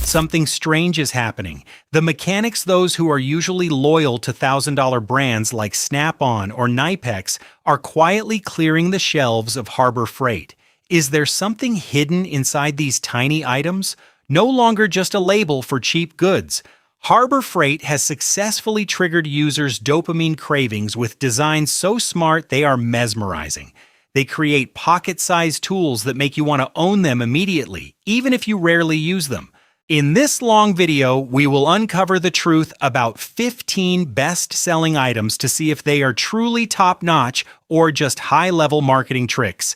Something strange is happening. The mechanics, those who are usually loyal to $1,000 brands like Snap-on or Knipex, are quietly clearing the shelves of Harbor Freight. Is there something hidden inside these tiny items? No longer just a label for cheap goods. Harbor Freight has successfully triggered users' dopamine cravings with designs so smart they are mesmerizing. They create pocket-sized tools that make you want to own them immediately, even if you rarely use them. In this long video, we will uncover the truth about 15 best-selling items to see if they are truly top-notch or just high-level marketing tricks.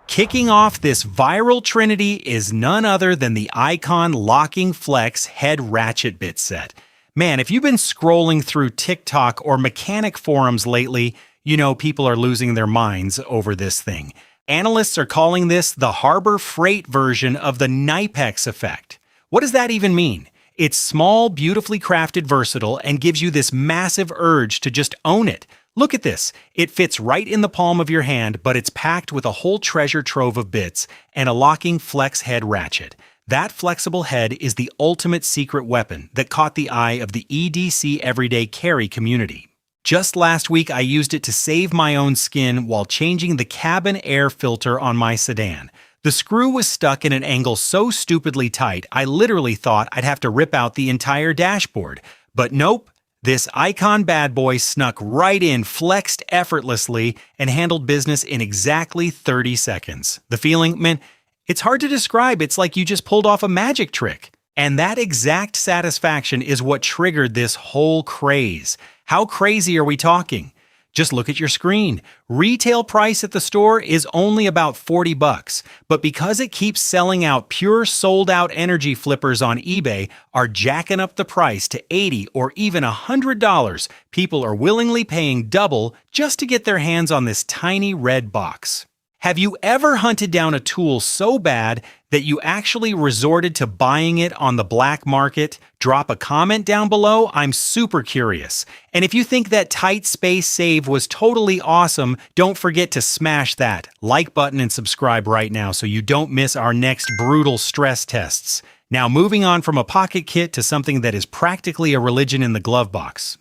Kicking off this viral trinity is none other than the Icon Locking Flex Head Ratchet Bit Set. Man, if you've been scrolling through TikTok or mechanic forums lately, you know people are losing their minds over this thing. Analysts are calling this the Harbor Freight version of the Knipex effect. What does that even mean? It's small, beautifully crafted, versatile, and gives you this massive urge to just own it. Look at this. It fits right in the palm of your hand, but it's packed with a whole treasure trove of bits and a locking flex head ratchet. That flexible head is the ultimate secret weapon that caught the eye of the EDC Everyday Carry community. Just last week, I used it to save my own skin while changing the cabin air filter on my sedan. The screw was stuck in an angle so stupidly tight, I literally thought I'd have to rip out the entire dashboard. But nope, this Icon bad boy snuck right in, flexed effortlessly, and handled business in exactly 30 seconds. The feeling, man, it's hard to describe. It's like you just pulled off a magic trick. And that exact satisfaction is what triggered this whole craze. How crazy are we talking? Just look at your screen. Retail price at the store is only about $40, but because it keeps selling out, pure sold-out energy flippers on eBay are jacking up the price to $80 or even $100. People are willingly paying double just to get their hands on this tiny red box. Have you ever hunted down a tool so bad that you actually resorted to buying it on the black market? Drop a comment down below. I'm super curious. And if you think that tight space save was totally awesome, don't forget to smash that like button and subscribe right now so you don't miss our next brutal stress tests. Now moving on from a pocket kit to something that is practically a religion in the glove box.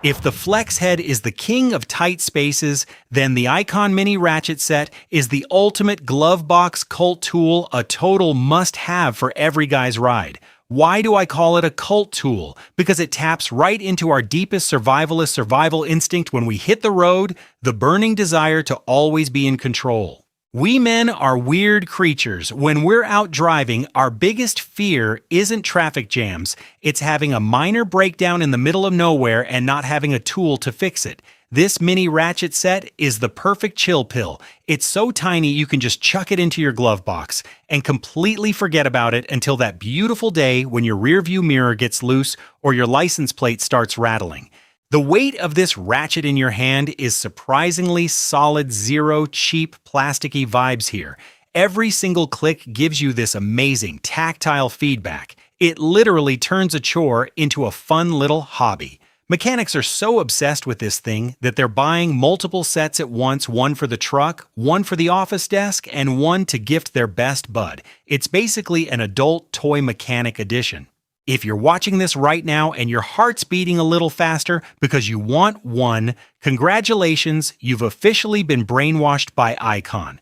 If the Flex Head is the king of tight spaces, then the Icon Mini Ratchet Set is the ultimate glove box cult tool, a total must-have for every guy's ride. Why do I call it a cult tool? Because it taps right into our deepest survivalist survival instinct when we hit the road, the burning desire to always be in control. We men are weird creatures. When we're out driving, our biggest fear isn't traffic jams. It's having a minor breakdown in the middle of nowhere and not having a tool to fix it. This mini ratchet set is the perfect chill pill. It's so tiny you can just chuck it into your glove box and completely forget about it until that beautiful day when your rearview mirror gets loose or your license plate starts rattling. The weight of this ratchet in your hand is surprisingly solid, zero cheap plasticky vibes here. Every single click gives you this amazing tactile feedback. It literally turns a chore into a fun little hobby. Mechanics are so obsessed with this thing that they're buying multiple sets at once, one for the truck, one for the office desk, and one to gift their best bud. It's basically an adult toy mechanic edition. If you're watching this right now and your heart's beating a little faster because you want one, congratulations, you've officially been brainwashed by Icon.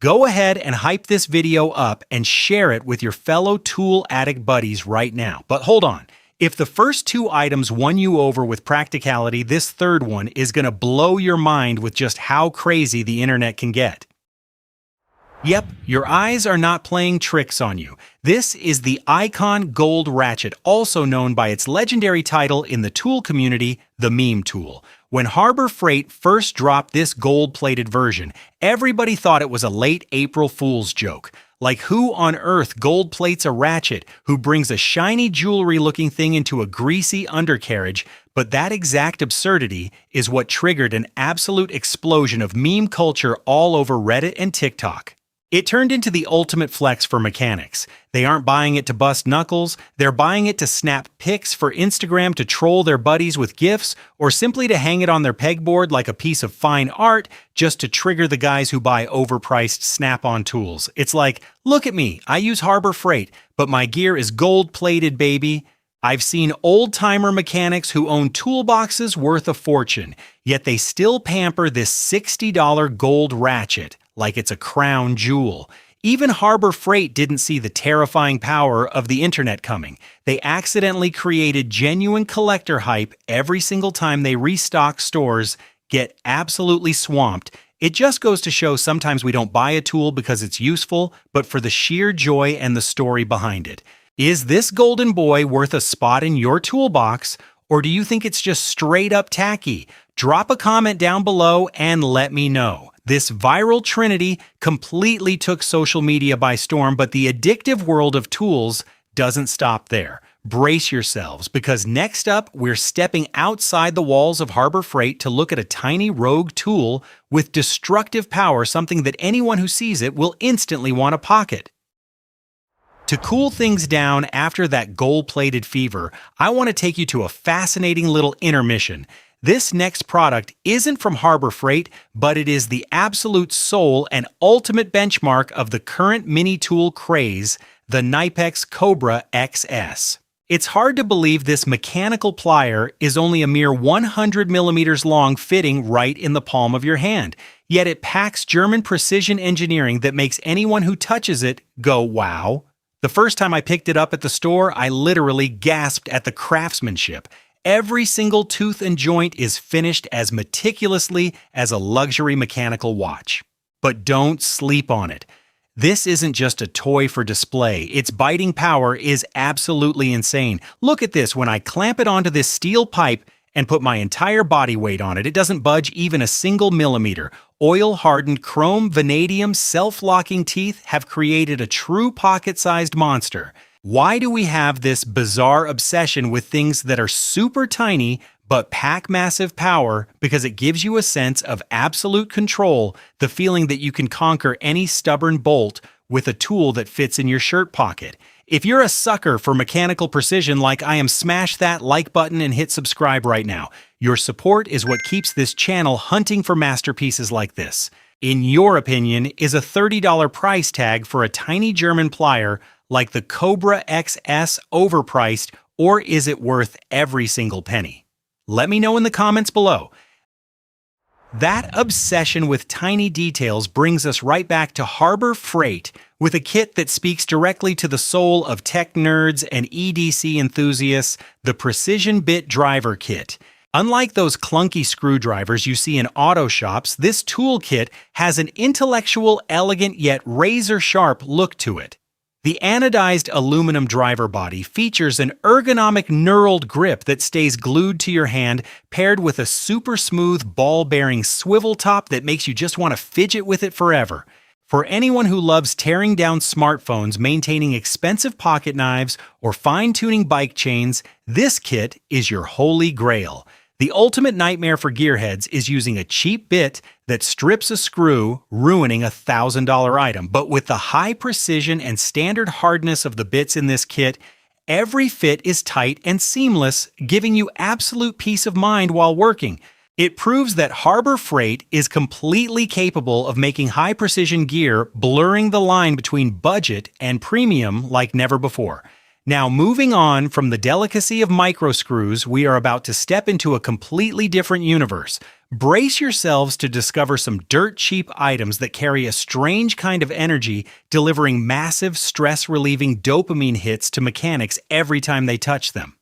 Go ahead and hype this video up and share it with your fellow tool addict buddies right now. But hold on. If the first two items won you over with practicality, this third one is going to blow your mind with just how crazy the internet can get. Yep, your eyes are not playing tricks on you. This is the Icon Gold Ratchet, also known by its legendary title in the tool community, the meme tool. When Harbor Freight first dropped this gold-plated version, everybody thought it was a late April Fool's joke. Like, who on earth gold plates a ratchet who brings a shiny jewelry-looking thing into a greasy undercarriage? But that exact absurdity is what triggered an absolute explosion of meme culture all over Reddit and TikTok. It turned into the ultimate flex for mechanics. They aren't buying it to bust knuckles, they're buying it to snap pics for Instagram to troll their buddies with gifs, or simply to hang it on their pegboard like a piece of fine art just to trigger the guys who buy overpriced Snap-on tools. It's like, look at me, I use Harbor Freight, but my gear is gold-plated, baby. I've seen old-timer mechanics who own toolboxes worth a fortune, yet they still pamper this $60 gold ratchet like it's a crown jewel. Even Harbor Freight didn't see the terrifying power of the internet coming. They accidentally created genuine collector hype every single time they restock stores, get absolutely swamped. It just goes to show sometimes we don't buy a tool because it's useful, but for the sheer joy and the story behind it. Is this golden boy worth a spot in your toolbox, or do you think it's just straight up tacky? Drop a comment down below and let me know. This viral trinity completely took social media by storm, but the addictive world of tools doesn't stop there. Brace yourselves, because next up, we're stepping outside the walls of Harbor Freight to look at a tiny rogue tool with destructive power, something that anyone who sees it will instantly want to pocket. To cool things down after that gold-plated fever, I want to take you to a fascinating little intermission. This next product isn't from Harbor Freight, but it is the absolute soul and ultimate benchmark of the current mini tool craze, the Knipex Cobra XS. It's hard to believe this mechanical plier is only a mere 100 millimeters long, fitting right in the palm of your hand. Yet it packs German precision engineering that makes anyone who touches it go wow. The first time I picked it up at the store, I literally gasped at the craftsmanship. Every single tooth and joint is finished as meticulously as a luxury mechanical watch. But don't sleep on it. This isn't just a toy for display. Its biting power is absolutely insane. Look at this. When I clamp it onto this steel pipe and put my entire body weight on it, it doesn't budge even a single millimeter. Oil-hardened chrome vanadium self-locking teeth have created a true pocket-sized monster. Why do we have this bizarre obsession with things that are super tiny but pack massive power? Because it gives you a sense of absolute control, the feeling that you can conquer any stubborn bolt with a tool that fits in your shirt pocket. If you're a sucker for mechanical precision like I am, smash that like button and hit subscribe right now. Your support is what keeps this channel hunting for masterpieces like this. In your opinion, is a $30 price tag for a tiny German plier like the Cobra XS overpriced, or is it worth every single penny? Let me know in the comments below. That obsession with tiny details brings us right back to Harbor Freight with a kit that speaks directly to the soul of tech nerds and EDC enthusiasts, the Precision Bit Driver Kit. Unlike those clunky screwdrivers you see in auto shops, this toolkit has an intellectual, elegant, yet razor-sharp look to it. The anodized aluminum driver body features an ergonomic knurled grip that stays glued to your hand, paired with a super smooth ball-bearing swivel top that makes you just want to fidget with it forever. For anyone who loves tearing down smartphones, maintaining expensive pocket knives, or fine-tuning bike chains, this kit is your holy grail. The ultimate nightmare for gearheads is using a cheap bit that strips a screw, ruining a $1,000 item. But with the high precision and standard hardness of the bits in this kit, every fit is tight and seamless, giving you absolute peace of mind while working. It proves that Harbor Freight is completely capable of making high-precision gear, blurring the line between budget and premium like never before. Now, moving on from the delicacy of micro screws, we are about to step into a completely different universe. Brace yourselves to discover some dirt-cheap items that carry a strange kind of energy, delivering massive, stress-relieving dopamine hits to mechanics every time they touch them.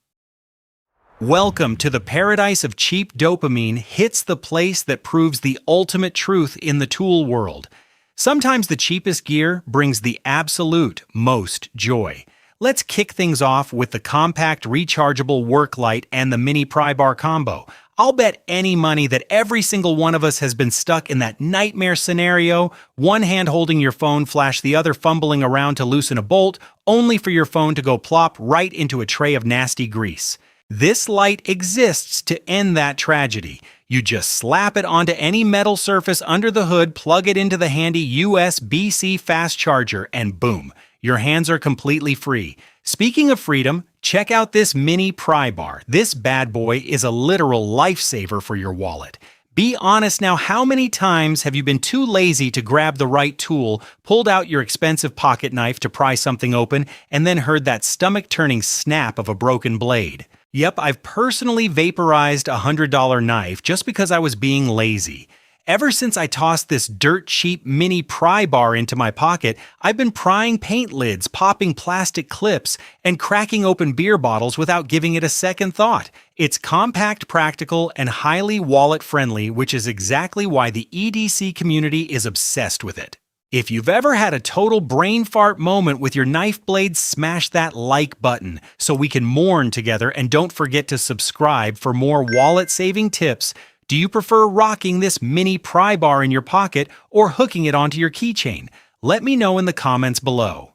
Welcome to the paradise of cheap dopamine, hits the place that proves the ultimate truth in the tool world. Sometimes the cheapest gear brings the absolute most joy. Let's kick things off with the compact rechargeable work light and the mini pry bar combo. I'll bet any money that every single one of us has been stuck in that nightmare scenario, one hand holding your phone flash, the other fumbling around to loosen a bolt, only for your phone to go plop right into a tray of nasty grease. This light exists to end that tragedy. You just slap it onto any metal surface under the hood, plug it into the handy USB-C fast charger, and boom, your hands are completely free. Speaking of freedom, check out this mini pry bar. This bad boy is a literal lifesaver for your wallet. Be honest now, how many times have you been too lazy to grab the right tool, pulled out your expensive pocket knife to pry something open, and then heard that stomach-turning snap of a broken blade? Yep, I've personally vaporized a $100 knife just because I was being lazy. Ever since I tossed this dirt-cheap mini pry bar into my pocket, I've been prying paint lids, popping plastic clips, and cracking open beer bottles without giving it a second thought. It's compact, practical, and highly wallet-friendly, which is exactly why the EDC community is obsessed with it. If you've ever had a total brain fart moment with your knife blade, smash that like button so we can mourn together, and don't forget to subscribe for more wallet-saving tips. Do you prefer rocking this mini pry bar in your pocket or hooking it onto your keychain? Let me know in the comments below.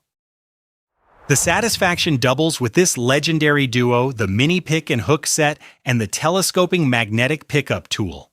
The satisfaction doubles with this legendary duo, the mini pick and hook set and the telescoping magnetic pickup tool.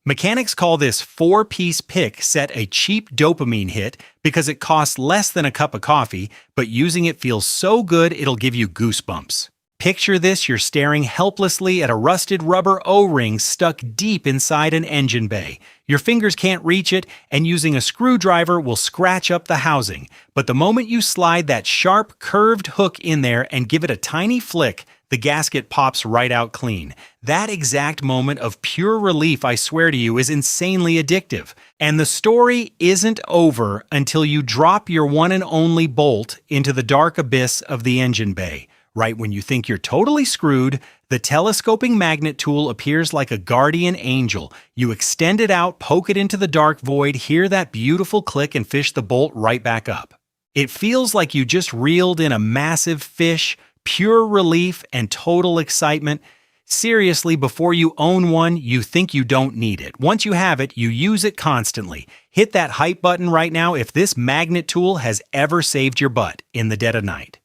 Mechanics call this 4-piece pick set a cheap dopamine hit because it costs less than a cup of coffee, but using it feels so good it'll give you goosebumps. Picture this, you're staring helplessly at a rusted rubber O-ring stuck deep inside an engine bay. Your fingers can't reach it, and using a screwdriver will scratch up the housing. But the moment you slide that sharp, curved hook in there and give it a tiny flick, the gasket pops right out clean. That exact moment of pure relief, I swear to you, is insanely addictive. And the story isn't over until you drop your one and only bolt into the dark abyss of the engine bay. Right when you think you're totally screwed, the telescoping magnet tool appears like a guardian angel. You extend it out, poke it into the dark void, hear that beautiful click, and fish the bolt right back up. It feels like you just reeled in a massive fish, pure relief and total excitement. Seriously, before you own one, you think you don't need it. Once you have it, you use it constantly. Hit that hype button right now if this magnet tool has ever saved your butt in the dead of night.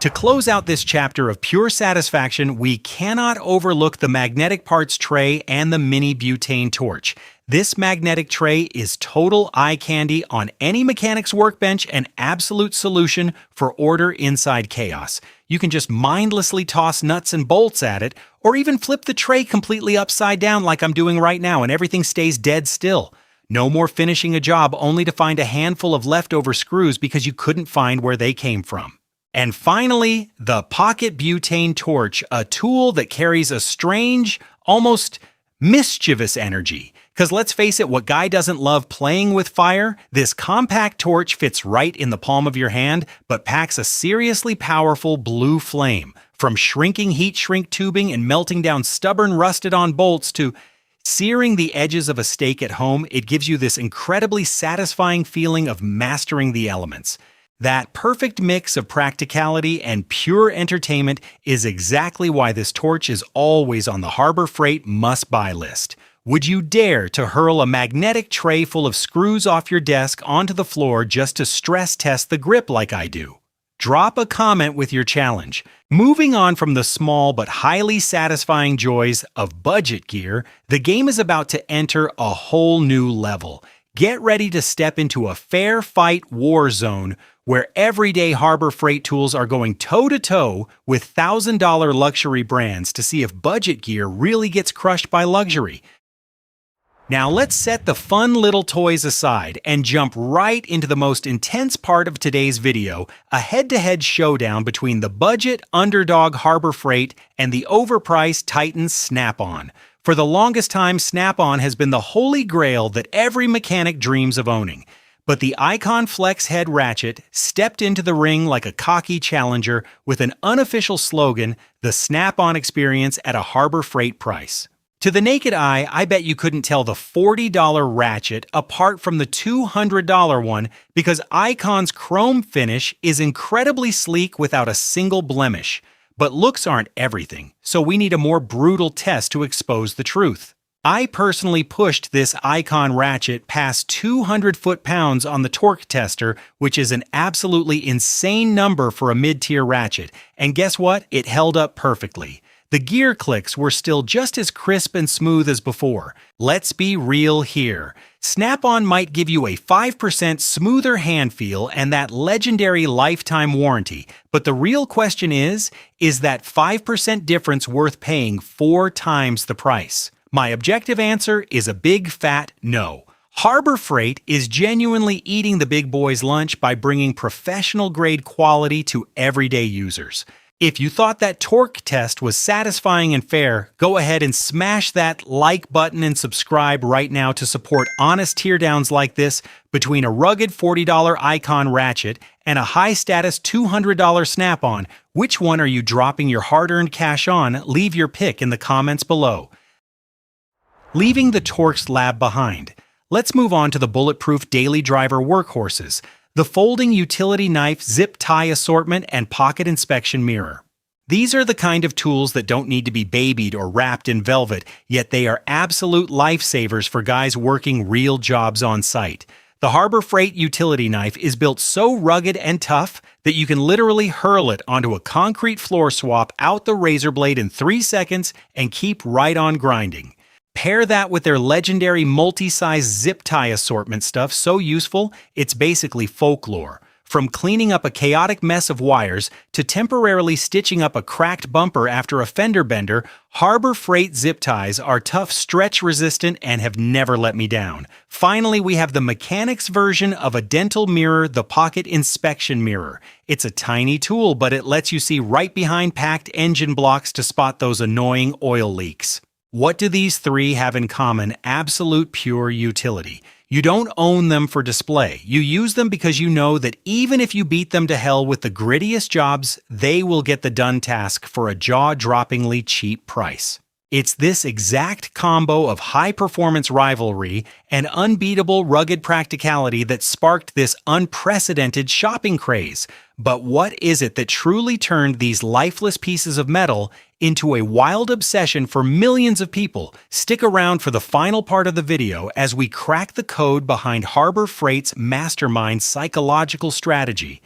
To close out this chapter of pure satisfaction, we cannot overlook the magnetic parts tray and the mini butane torch. This magnetic tray is total eye candy on any mechanic's workbench, an absolute solution for order inside chaos. You can just mindlessly toss nuts and bolts at it, or even flip the tray completely upside down like I'm doing right now, and everything stays dead still. No more finishing a job only to find a handful of leftover screws because you couldn't find where they came from. And finally, the Pocket Butane Torch, a tool that carries a strange, almost mischievous energy. Because let's face it, what guy doesn't love playing with fire? This compact torch fits right in the palm of your hand, but packs a seriously powerful blue flame. From shrinking heat shrink tubing and melting down stubborn rusted-on bolts to searing the edges of a steak at home, it gives you this incredibly satisfying feeling of mastering the elements. That perfect mix of practicality and pure entertainment is exactly why this torch is always on the Harbor Freight must-buy list. Would you dare to hurl a magnetic tray full of screws off your desk onto the floor just to stress test the grip like I do? Drop a comment with your challenge. Moving on from the small but highly satisfying joys of budget gear, the game is about to enter a whole new level. Get ready to step into a fair fight war zone where everyday Harbor Freight tools are going toe-to-toe with $1,000 luxury brands to see if budget gear really gets crushed by luxury. Now let's set the fun little toys aside and jump right into the most intense part of today's video, a head-to-head showdown between the budget underdog Harbor Freight and the overpriced Titan Snap-on. For the longest time, Snap-on has been the holy grail that every mechanic dreams of owning. But the Icon Flex Head Ratchet stepped into the ring like a cocky challenger with an unofficial slogan, the Snap-on experience at a Harbor Freight price. To the naked eye, I bet you couldn't tell the $40 Ratchet apart from the $200 one because Icon's chrome finish is incredibly sleek without a single blemish. But looks aren't everything, so we need a more brutal test to expose the truth. I personally pushed this Icon ratchet past 200 foot-pounds on the torque tester, which is an absolutely insane number for a mid-tier ratchet, and guess what? It held up perfectly. The gear clicks were still just as crisp and smooth as before. Let's be real here. Snap-on might give you a 5% smoother hand feel and that legendary lifetime warranty, but the real question is that 5% difference worth paying 4 times the price? My objective answer is a big fat no. Harbor Freight is genuinely eating the big boys' lunch by bringing professional-grade quality to everyday users. If you thought that torque test was satisfying and fair, go ahead and smash that like button and subscribe right now to support honest teardowns like this between a rugged $40 Icon ratchet and a high-status $200 Snap-on. Which one are you dropping your hard-earned cash on? Leave your pick in the comments below. Leaving the Torx lab behind, let's move on to the bulletproof daily driver workhorses, the folding utility knife, zip tie assortment, and pocket inspection mirror. These are the kind of tools that don't need to be babied or wrapped in velvet, yet they are absolute lifesavers for guys working real jobs on site. The Harbor Freight utility knife is built so rugged and tough that you can literally hurl it onto a concrete floor, swap out the razor blade in 3 seconds, and keep right on grinding. Pair that with their legendary multi-size zip tie assortment stuff, so useful, it's basically folklore. From cleaning up a chaotic mess of wires to temporarily stitching up a cracked bumper after a fender bender, Harbor Freight zip ties are tough, stretch-resistant, and have never let me down. Finally, we have the mechanics version of a dental mirror, the Pocket Inspection Mirror. It's a tiny tool, but it lets you see right behind packed engine blocks to spot those annoying oil leaks. What do these three have in common? Absolute pure utility. You don't own them for display. You use them because you know that even if you beat them to hell with the grittiest jobs, they will get the done task for a jaw-droppingly cheap price. It's this exact combo of high-performance rivalry and unbeatable rugged practicality that sparked this unprecedented shopping craze. But what is it that truly turned these lifeless pieces of metal into a wild obsession for millions of people? Stick around for the final part of the video as we crack the code behind Harbor Freight's mastermind psychological strategy.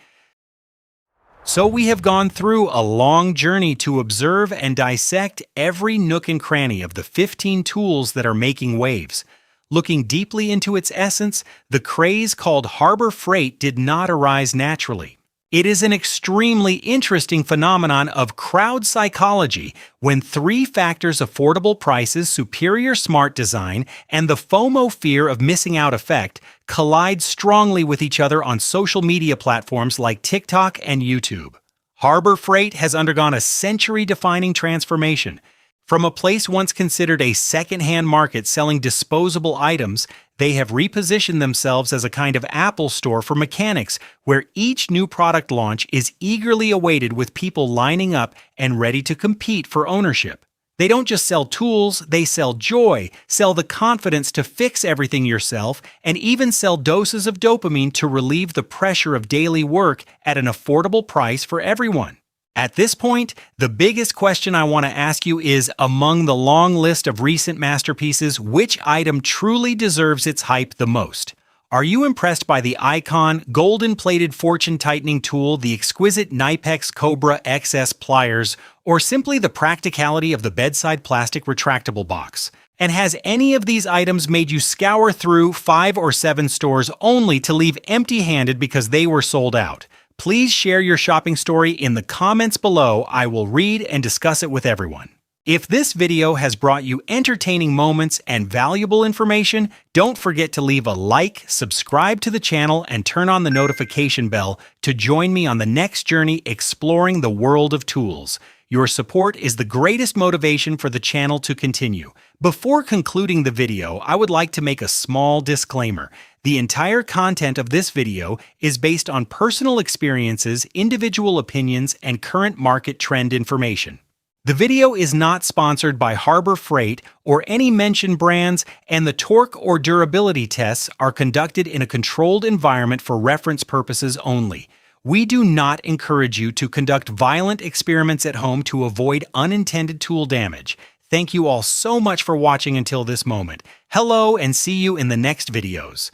So we have gone through a long journey to observe and dissect every nook and cranny of the 15 tools that are making waves. Looking deeply into its essence, the craze called Harbor Freight did not arise naturally. It is an extremely interesting phenomenon of crowd psychology when 3 factors: affordable prices, superior smart design, and the FOMO, fear of missing out effect, collide strongly with each other on social media platforms like TikTok and YouTube. Harbor Freight has undergone a century-defining transformation. From a place once considered a second-hand market selling disposable items, they have repositioned themselves as a kind of Apple store for mechanics, where each new product launch is eagerly awaited with people lining up and ready to compete for ownership. They don't just sell tools, they sell joy, sell the confidence to fix everything yourself, and even sell doses of dopamine to relieve the pressure of daily work at an affordable price for everyone. At this point, the biggest question I want to ask you is, among the long list of recent masterpieces, which item truly deserves its hype the most? Are you impressed by the Icon golden-plated fortune tightening tool, the exquisite Knipex Cobra XS pliers, or simply the practicality of the bedside plastic retractable box? And has any of these items made you scour through 5 or 7 stores only to leave empty-handed because they were sold out? Please share your shopping story in the comments below. I will read and discuss it with everyone. If this video has brought you entertaining moments and valuable information, don't forget to leave a like, subscribe to the channel, and turn on the notification bell to join me on the next journey exploring the world of tools. Your support is the greatest motivation for the channel to continue. Before concluding the video, I would like to make a small disclaimer. The entire content of this video is based on personal experiences, individual opinions, and current market trend information. The video is not sponsored by Harbor Freight or any mentioned brands, and the torque or durability tests are conducted in a controlled environment for reference purposes only. We do not encourage you to conduct violent experiments at home to avoid unintended tool damage. Thank you all so much for watching until this moment. Hello and see you in the next videos.